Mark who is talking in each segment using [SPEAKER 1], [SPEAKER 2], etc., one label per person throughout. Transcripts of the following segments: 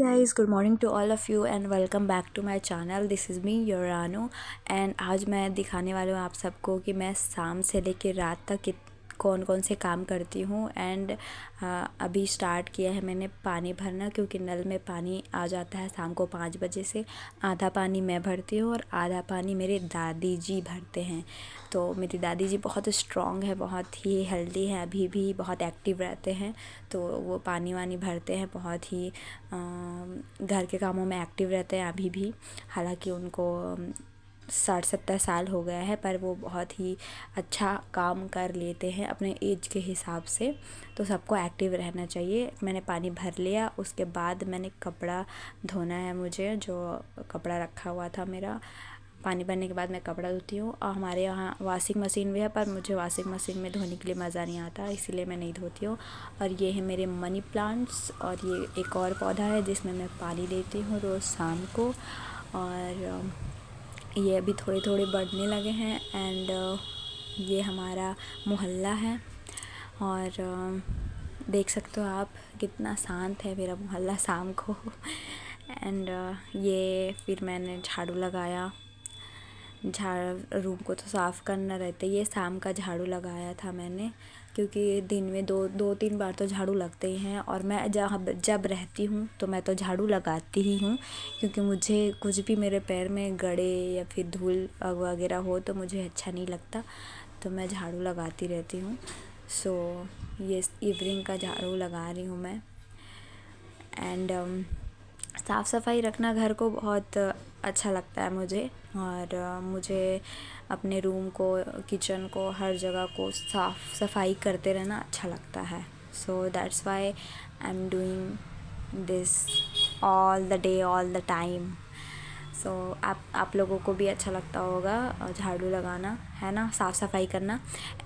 [SPEAKER 1] guys, good morning to all of you and welcome back to my channel. This is me your Ranu and आज मैं दिखाने वाली हूँ आप सबको कि मैं शाम से लेकर रात तक कौन कौन से काम करती हूँ। एंड अभी स्टार्ट किया है मैंने पानी भरना, क्योंकि नल में पानी आ जाता है शाम को 5 बजे से। आधा पानी मैं भरती हूँ और आधा पानी मेरे दादी जी भरते हैं। तो मेरी दादी जी बहुत स्ट्रॉन्ग है, बहुत ही हेल्दी है, अभी भी बहुत एक्टिव रहते हैं। तो वो पानी वानी भरते हैं, बहुत ही घर के कामों में एक्टिव रहते हैं अभी भी। हालांकि उनको 60-70 साल हो गया है, पर वो बहुत ही अच्छा काम कर लेते हैं अपने एज के हिसाब से। तो सबको एक्टिव रहना चाहिए। मैंने पानी भर लिया, उसके बाद मैंने कपड़ा धोना है मुझे, जो कपड़ा रखा हुआ था मेरा। पानी भरने के बाद मैं कपड़ा धोती हूँ। और हमारे यहाँ वॉशिंग मशीन भी है, पर मुझे वॉशिंग मशीन में धोने के लिए मज़ा नहीं आता, इसीलिए मैं नहीं धोती हूँ। और ये है मेरे मनी प्लांट्स, और ये एक और पौधा है जिसमें मैं पानी देती हूँ रोज़ शाम को। और ये अभी थोड़े थोड़े बढ़ने लगे हैं। एंड ये हमारा मोहल्ला है, और देख सकते हो आप कितना शांत है मेरा मोहल्ला शाम को। एंड ये फिर मैंने झाड़ू लगाया। रूम को तो साफ़ करना रहता है, ये शाम का झाड़ू लगाया था मैंने, क्योंकि दिन में दो तीन बार तो झाड़ू लगते ही हैं। और मैं जब रहती हूँ तो मैं तो झाड़ू लगाती ही हूँ, क्योंकि मुझे कुछ भी मेरे पैर में गड़े या फिर धूल वगैरह हो तो मुझे अच्छा नहीं लगता, तो मैं झाड़ू लगाती रहती हूँ। सो ये इवनिंग का झाड़ू लगा रही हूँ मैं। एंड साफ़ सफाई रखना घर को बहुत अच्छा लगता है मुझे। और मुझे अपने रूम को, किचन को, हर जगह को साफ़ सफाई करते रहना अच्छा लगता है। So that's why I am doing this all the day, all the time. So आप लोगों को भी अच्छा लगता होगा झाड़ू लगाना, है ना, साफ़ सफाई करना।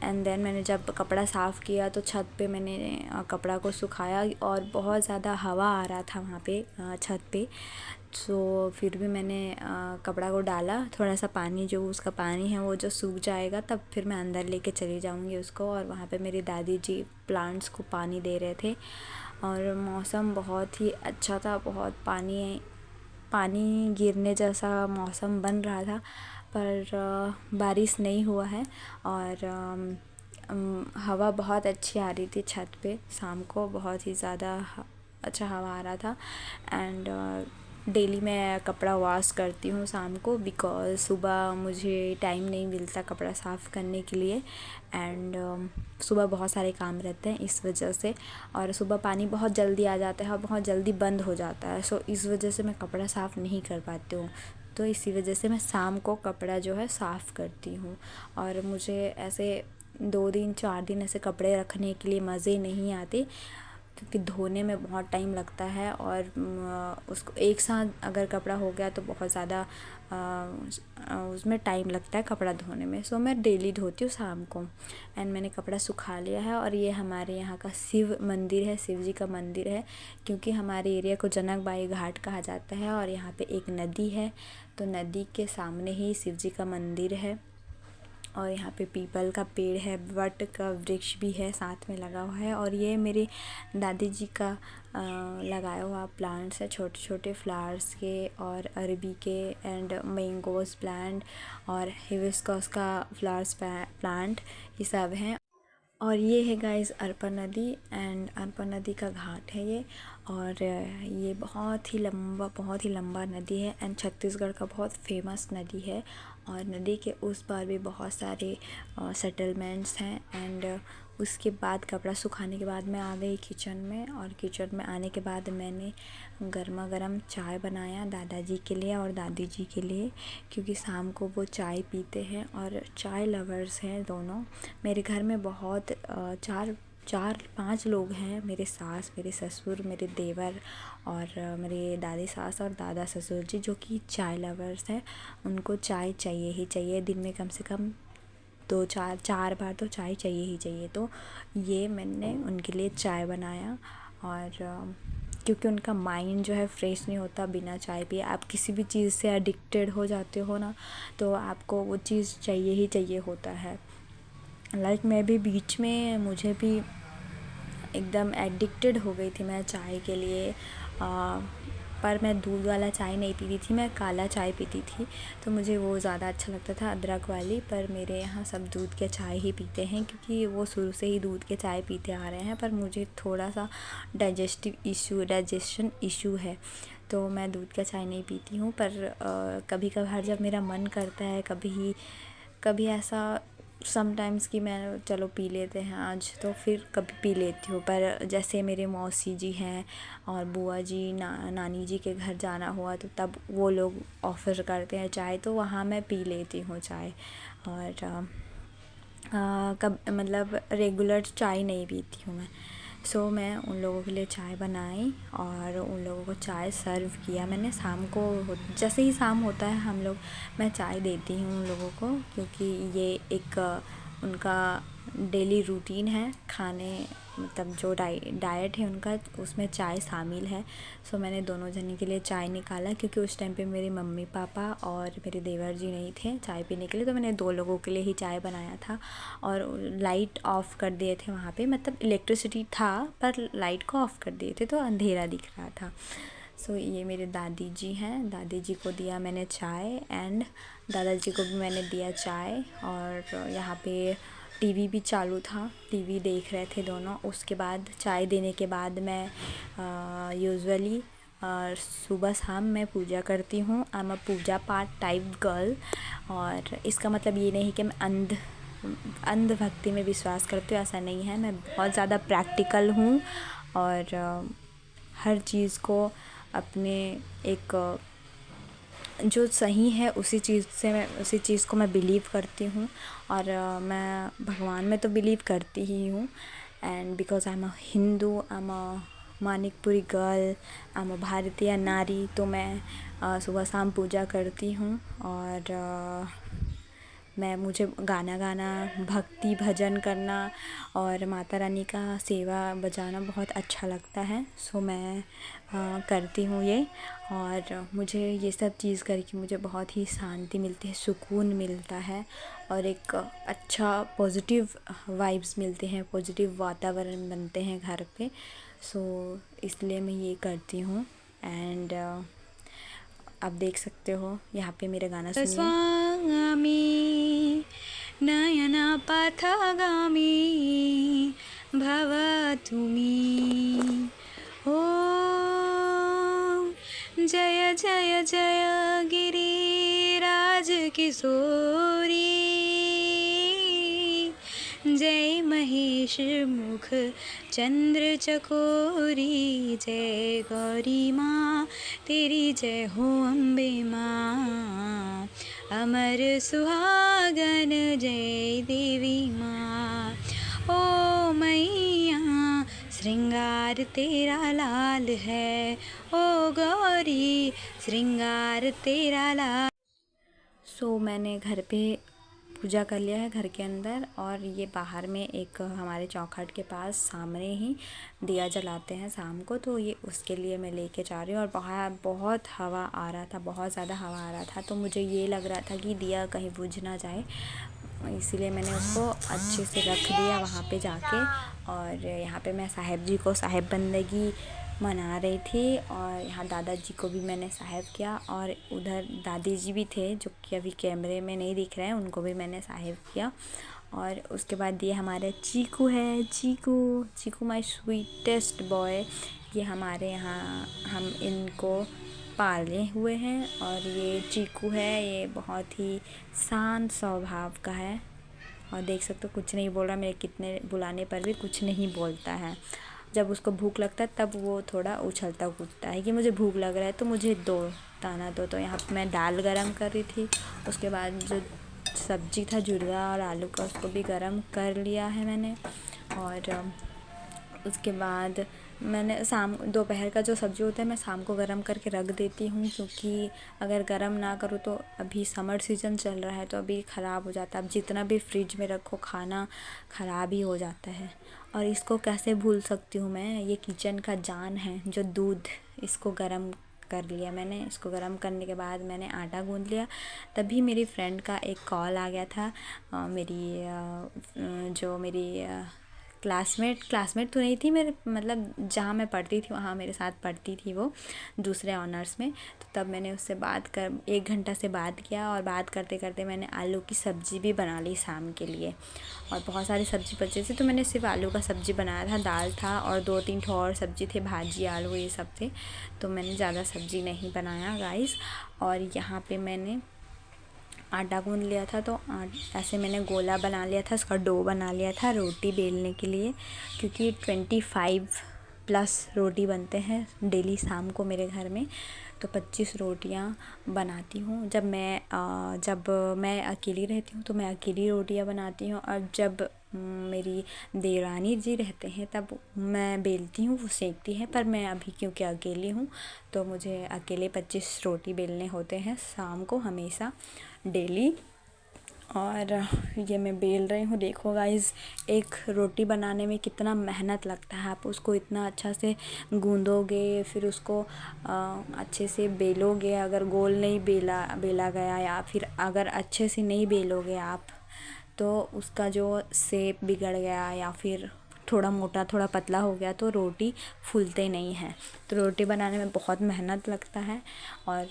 [SPEAKER 1] एंड देन मैंने जब कपड़ा साफ़ किया तो छत पे मैंने कपड़ा को सुखाया, और बहुत ज़्यादा हवा आ रहा था वहाँ पे छत पे। सो फिर भी मैंने कपड़ा को डाला, थोड़ा सा पानी, जो उसका पानी है वो जो सूख जाएगा तब फिर मैं अंदर लेके चली जाऊँगी उसको। और वहाँ पे मेरी दादी जी प्लांट्स को पानी दे रहे थे, और मौसम बहुत ही अच्छा था, बहुत पानी गिरने जैसा मौसम बन रहा था, पर बारिश नहीं हुआ है। और हवा बहुत अच्छी आ रही थी छत पे शाम को, बहुत ही ज़्यादा अच्छा हवा आ रहा था। एंड डेली मैं कपड़ा वॉश करती हूँ शाम को, बिकॉज़ सुबह मुझे टाइम नहीं मिलता कपड़ा साफ़ करने के लिए। एंड सुबह बहुत सारे काम रहते हैं इस वजह से, और सुबह पानी बहुत जल्दी आ जाता है और बहुत जल्दी बंद हो जाता है। सो इस वजह से मैं कपड़ा साफ़ नहीं कर पाती हूँ। तो इसी वजह से मैं शाम को कपड़ा जो है साफ़ करती हूँ। और मुझे ऐसे 2 दिन 4 दिन ऐसे कपड़े रखने के लिए मज़े नहीं आते, क्योंकि धोने में बहुत टाइम लगता है। और उसको एक साथ अगर कपड़ा हो गया तो बहुत ज़्यादा उसमें टाइम लगता है कपड़ा धोने में। सो मैं डेली धोती हूँ शाम को। एंड मैंने कपड़ा सुखा लिया है। और ये हमारे यहाँ का शिव मंदिर है, शिव जी का मंदिर है, क्योंकि हमारे एरिया को जनक बाई घाट कहा जाता है, और यहाँ पे एक नदी है, तो नदी के सामने ही शिव जी का मंदिर है। और यहाँ पे पीपल का पेड़ है, वट का वृक्ष भी है साथ में लगा हुआ है। और ये मेरी दादी जी का लगाया हुआ प्लांट्स है, छोटे छोटे फ्लावर्स के, और अरबी के, एंड मैंगोज़ प्लांट, और हिबिस्कस का फ्लावर्स प्लांट, ये सब हैं। और ये है गाइस अरपा नदी, एंड अरपा नदी का घाट है ये। और ये बहुत ही लंबा नदी है, एंड छत्तीसगढ़ का बहुत फेमस नदी है। और नदी के उस पार भी बहुत सारे सेटलमेंट्स हैं। एंड उसके बाद कपड़ा सुखाने के बाद मैं आ गई किचन में, और किचन में आने के बाद मैंने गर्मा गर्म चाय बनाया दादाजी के लिए और दादी जी के लिए, क्योंकि शाम को वो चाय पीते हैं और चाय लवर्स हैं दोनों। मेरे घर में बहुत 4-5 लोग हैं, मेरे सास, मेरे ससुर, मेरे देवर, और मेरे दादी सास और दादा ससुर जी, जो कि चाय लवर्स हैं। उनको चाय चाहिए ही चाहिए, दिन में कम से कम 2-4 बार तो चाय चाहिए ही चाहिए। तो ये मैंने उनके लिए चाय बनाया। और क्योंकि उनका माइंड जो है फ्रेश नहीं होता बिना चाय पिए। आप किसी भी चीज़ से एडिक्टेड हो जाते हो ना, तो आपको वो चीज़ चाहिए ही चाहिए होता है। लाइक मैं भी बीच में, मुझे भी एकदम एडिक्टेड हो गई थी मैं चाय के लिए। पर मैं दूध वाला चाय नहीं पीती थी, मैं काला चाय पीती थी, तो मुझे वो ज़्यादा अच्छा लगता था अदरक वाली। पर मेरे यहाँ सब दूध के चाय ही पीते हैं, क्योंकि वो शुरू से ही दूध के चाय पीते आ रहे हैं। पर मुझे थोड़ा सा डाइजेशन इशू है, तो मैं दूध का चाय नहीं पीती हूँ। पर कभी कभार जब मेरा मन करता है, कभी ऐसा समटाइम्स कि मैं चलो पी लेते हैं आज, तो फिर कभी पी लेती हूँ। पर जैसे मेरे मौसी जी हैं और बुआ जी, नानी जी के घर जाना हुआ, तो तब वो लोग ऑफ़र करते हैं चाय, तो वहाँ मैं पी लेती हूँ चाय। और कब मतलब रेगुलर चाय नहीं पीती हूँ मैं। सो मैं उन लोगों के लिए चाय बनाई और उन लोगों को चाय सर्व किया मैंने। शाम को जैसे ही शाम होता है मैं चाय देती हूँ उन लोगों को, क्योंकि ये एक उनका डेली रूटीन है खाने, मतलब जो डाइट है उनका, उसमें चाय शामिल है। सो मैंने दोनों जने के लिए चाय निकाला, क्योंकि उस टाइम पे मेरे मम्मी पापा और मेरे देवर जी नहीं थे चाय पीने के लिए, तो मैंने 2 लोगों के लिए ही चाय बनाया था। और लाइट ऑफ़ कर दिए थे वहाँ पे, मतलब इलेक्ट्रिसिटी था पर लाइट को ऑफ़ कर दिए थे, तो अंधेरा दिख रहा था। सो ये मेरे दादी जी हैं, दादी जी को दिया मैंने चाय एंड दादाजी को भी मैंने दिया चाय। और यहाँ पे टीवी भी चालू था, टीवी देख रहे थे दोनों। उसके बाद चाय देने के बाद मैं यूजुअली सुबह शाम मैं पूजा करती हूँ। आई एम अ पूजा पाठ टाइप गर्ल। और इसका मतलब ये नहीं कि मैं अंधभक्ति में विश्वास करती हूँ, ऐसा नहीं है। मैं बहुत ज़्यादा प्रैक्टिकल हूँ और हर चीज़ को अपने एक जो सही है उसी चीज़ को मैं बिलीव करती हूँ। और मैं भगवान में तो बिलीव करती ही हूँ। And because I am a Hindu, I am a Manikpuri girl, I am a भारतीय नारी, तो मैं सुबह शाम पूजा करती हूँ। और मुझे गाना, भक्ति भजन करना और माता रानी का सेवा बजाना बहुत अच्छा लगता है। सो मैं करती हूँ ये। और मुझे ये सब चीज़ करके मुझे बहुत ही शांति मिलती है, सुकून मिलता है और एक अच्छा पॉजिटिव वाइब्स मिलते हैं, पॉजिटिव वातावरण बनते हैं घर पे। सो इसलिए मैं ये करती हूँ। एंड आप देख सकते हो यहाँ पे मेरा गाना सुनिए। स्वामी नयना पथगामी भवतु मे। ओ जय जय जय गिरिराज किशोरी, जय महेश मुख चंद्र चकोरी, जय गौरी माँ तेरी जय हो अम्बे माँ, अमर सुहागन जय देवी माँ। ओ मैया श्रृंगार तेरा लाल है, ओ गौरी श्रृंगार तेरा लाल। सो मैंने घर पे पूजा कर लिया है घर के अंदर। और ये बाहर में एक हमारे चौखट के पास सामने ही दिया जलाते हैं शाम को, तो ये उसके लिए मैं लेके जा रही हूँ। और बाहर बहुत हवा आ रहा था, बहुत ज़्यादा हवा आ रहा था, तो मुझे ये लग रहा था कि दिया कहीं बुझ ना जाए, इसीलिए मैंने उसको अच्छे से रख दिया वहाँ पे जाके। और यहाँ पे मैं साहेब जी को साहेब बंदगी मना रही थी, और यहाँ दादाजी को भी मैंने साहेब किया, और उधर दादी जी भी थे जो कि अभी कैमरे में नहीं दिख रहे हैं, उनको भी मैंने साहेब किया। और उसके बाद ये हमारे चीकू है, चीकू माय स्वीटेस्ट बॉय। ये हमारे यहाँ हम इनको पाले हुए हैं। और ये चीकू है, ये बहुत ही शांत स्वभाव का है, और देख सकते हो कुछ नहीं बोल रहा, मेरे कितने बुलाने पर भी कुछ नहीं बोलता है। जब उसको भूख लगता है तब वो थोड़ा उछलता कूदता है कि मुझे भूख लग रहा है तो मुझे दो दाना दो। तो यहाँ पे मैं दाल गरम कर रही थी, उसके बाद जो सब्जी था जुड़वा और आलू का, उसको भी गरम कर लिया है मैंने। और उसके बाद मैंने दोपहर का जो सब्ज़ी होता है मैं शाम को गरम करके रख देती हूँ, क्योंकि अगर गरम ना करूँ तो अभी समर सीज़न चल रहा है तो अभी ख़राब हो जाता है। अब जितना भी फ्रिज में रखो खाना ख़राब ही हो जाता है। और इसको कैसे भूल सकती हूँ मैं, ये किचन का जान है जो दूध, इसको गरम कर लिया मैंने। इसको गरम करने के बाद मैंने आटा गूँध लिया। तभी मेरी फ्रेंड का एक कॉल आ गया था। मेरी क्लासमेट तो नहीं थी मेरे, मतलब जहाँ मैं पढ़ती थी वहाँ मेरे साथ पढ़ती थी वो, दूसरे ऑनर्स में। तो तब मैंने उससे बात कर 1 घंटा से बात किया, और बात करते करते मैंने आलू की सब्ज़ी भी बना ली शाम के लिए। और बहुत सारी सब्ज़ी बचे थे तो मैंने सिर्फ आलू का सब्ज़ी बनाया था, दाल था और 2-3 ठो और सब्ज़ी थे, भाजी आलू ये सब थे। तो मैंने ज़्यादा सब्ज़ी नहीं बनाया गाइस। और यहाँ पे मैंने आटा गूँध लिया था, तो ऐसे मैंने गोला बना लिया था, इसका डो बना लिया था रोटी बेलने के लिए, क्योंकि 25+ रोटी बनते हैं डेली शाम को मेरे घर में। तो 25 रोटियां बनाती हूँ। जब मैं अकेली रहती हूँ तो मैं अकेली रोटियां बनाती हूँ, और जब मेरी देवरानी जी रहते हैं तब मैं बेलती हूँ, वो सेकती है। पर मैं अभी क्योंकि अकेली हूँ तो मुझे अकेले 25 रोटी बेलने होते हैं शाम को हमेशा डेली। और ये मैं बेल रही हूँ। देखो गाइस, एक रोटी बनाने में कितना मेहनत लगता है। आप उसको इतना अच्छा से गूँदोगे, फिर उसको अच्छे से बेलोगे। अगर गोल नहीं बेला गया, या फिर अगर अच्छे से नहीं बेलोगे आप, तो उसका जो शेप बिगड़ गया या फिर थोड़ा मोटा थोड़ा पतला हो गया तो रोटी फूलते नहीं हैं। तो रोटी बनाने में बहुत मेहनत लगता है। और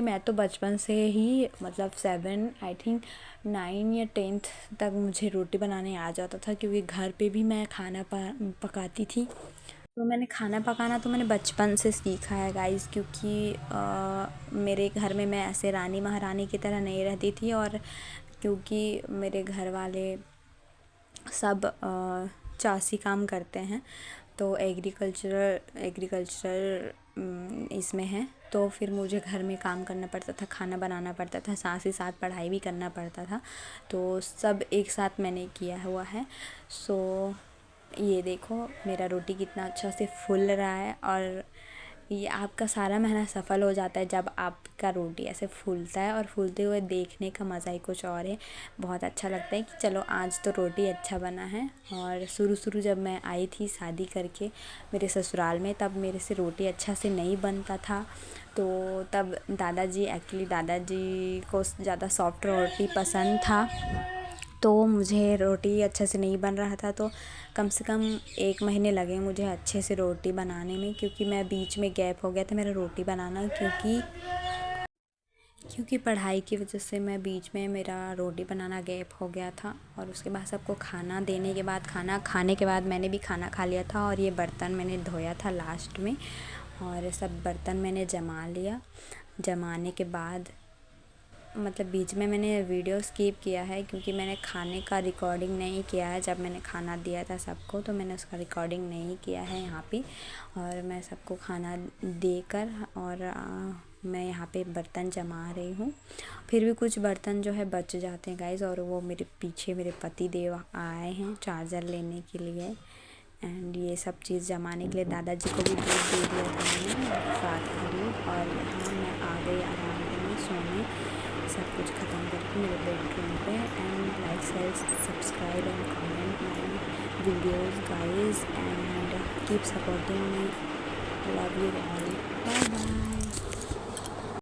[SPEAKER 1] मैं तो बचपन से ही, मतलब 7 आई थिंक 9 या 10th तक मुझे रोटी बनाने आ जाता था, क्योंकि घर पे भी मैं खाना पकाती थी। तो मैंने खाना पकाना तो मैंने बचपन से सीखा है गाइस, क्योंकि मेरे घर में मैं ऐसे रानी महारानी की तरह नहीं रहती थी। और क्योंकि मेरे घर वाले सब चासी काम करते हैं, तो एग्रीकल्चरल इसमें है। तो फिर मुझे घर में काम करना पड़ता था, खाना बनाना पड़ता था, साथ ही साथ पढ़ाई भी करना पड़ता था। तो सब एक साथ मैंने किया हुआ है। सो ये देखो मेरा रोटी कितना अच्छा से फूल रहा है। और ये आपका सारा मेहनत सफल हो जाता है जब आपका रोटी ऐसे फूलता है, और फूलते हुए देखने का मज़ा ही कुछ और है। बहुत अच्छा लगता है कि चलो आज तो रोटी अच्छा बना है। और शुरू जब मैं आई थी शादी करके मेरे ससुराल में, तब मेरे से रोटी अच्छा से नहीं बनता था। तो तब दादाजी को ज़्यादा सॉफ्ट रोटी पसंद था, तो मुझे रोटी अच्छे से नहीं बन रहा था। तो कम से कम 1 महीने लगे मुझे अच्छे से रोटी बनाने में, क्योंकि मैं बीच में गैप हो गया था मेरा रोटी बनाना, क्योंकि पढ़ाई की वजह से मैं बीच में मेरा रोटी बनाना गैप हो गया था। और उसके बाद सबको खाना देने के बाद, खाना खाने के बाद मैंने भी खाना खा लिया था। और ये बर्तन मैंने धोया था लास्ट में, और सब बर्तन मैंने जमा लिया। जमाने के बाद मतलब बीच में मैंने वीडियो स्किप किया है, क्योंकि मैंने खाने का रिकॉर्डिंग नहीं किया है। जब मैंने खाना दिया था सबको तो मैंने उसका रिकॉर्डिंग नहीं किया है यहाँ पे। और मैं सबको खाना देकर और मैं यहाँ पे बर्तन जमा रही हूँ। फिर भी कुछ बर्तन जो है बच जाते हैं गाइस, और वो मेरे पीछे मेरे पति देव आए हैं चार्जर लेने के लिए। एंड ये सब चीज़ जमाने के लिए दादाजी को भी दूध दे दिया था मैंने साथ में दूध। और यहाँ मैं आ गई आराम में सोने, सब कुछ ख़त्म करके मेरे बेडरूम पे। And like share subscribe and comment my videos guys, and keep supporting me. Love you all, bye bye.